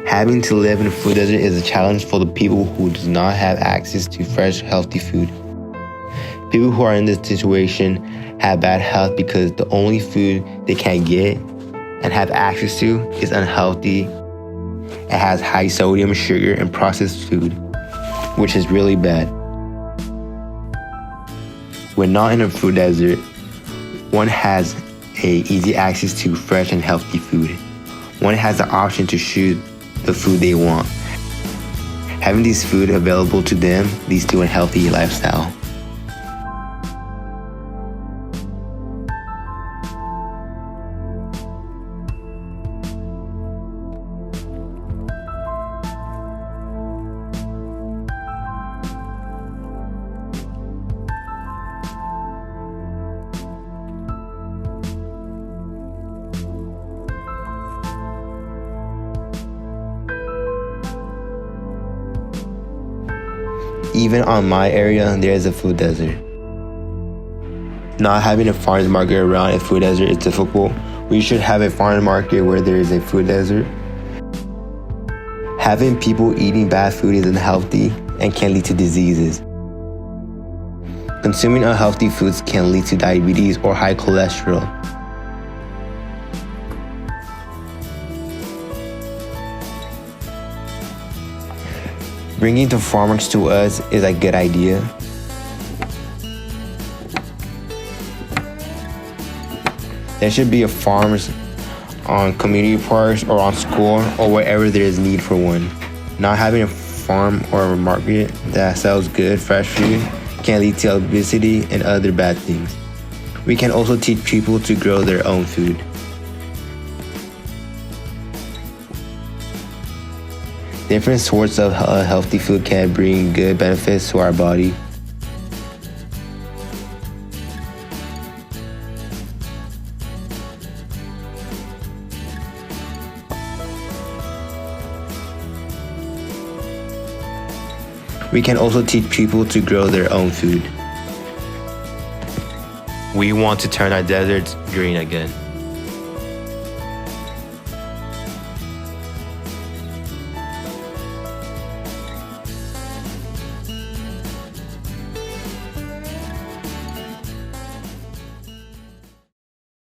Having to live in a food desert is a challenge for the people who do not have access to fresh, healthy food. People who are in this situation have bad health because the only food they can get and have access to is unhealthy. It has high sodium, sugar, and processed food, which is really bad. When not in a food desert, one has easy access to fresh and healthy food. One has the option to choose the food they want. Having these food available to them leads to a healthy lifestyle. Even on my area, there is a food desert. Not having a farmer's market around a food desert is difficult. We should have a farmer's market where there is a food desert. Having people eating bad food is unhealthy and can lead to diseases. Consuming unhealthy foods can lead to diabetes or high cholesterol. Bringing the farmers to us is a good idea. There should be a farms on community parks or on school or wherever there is need for one. Not having a farm or a market that sells good, fresh food can lead to obesity and other bad things. We can also teach people to grow their own food. Different sorts of healthy food can bring good benefits to our body. We can also teach people to grow their own food. We want to turn our deserts green again.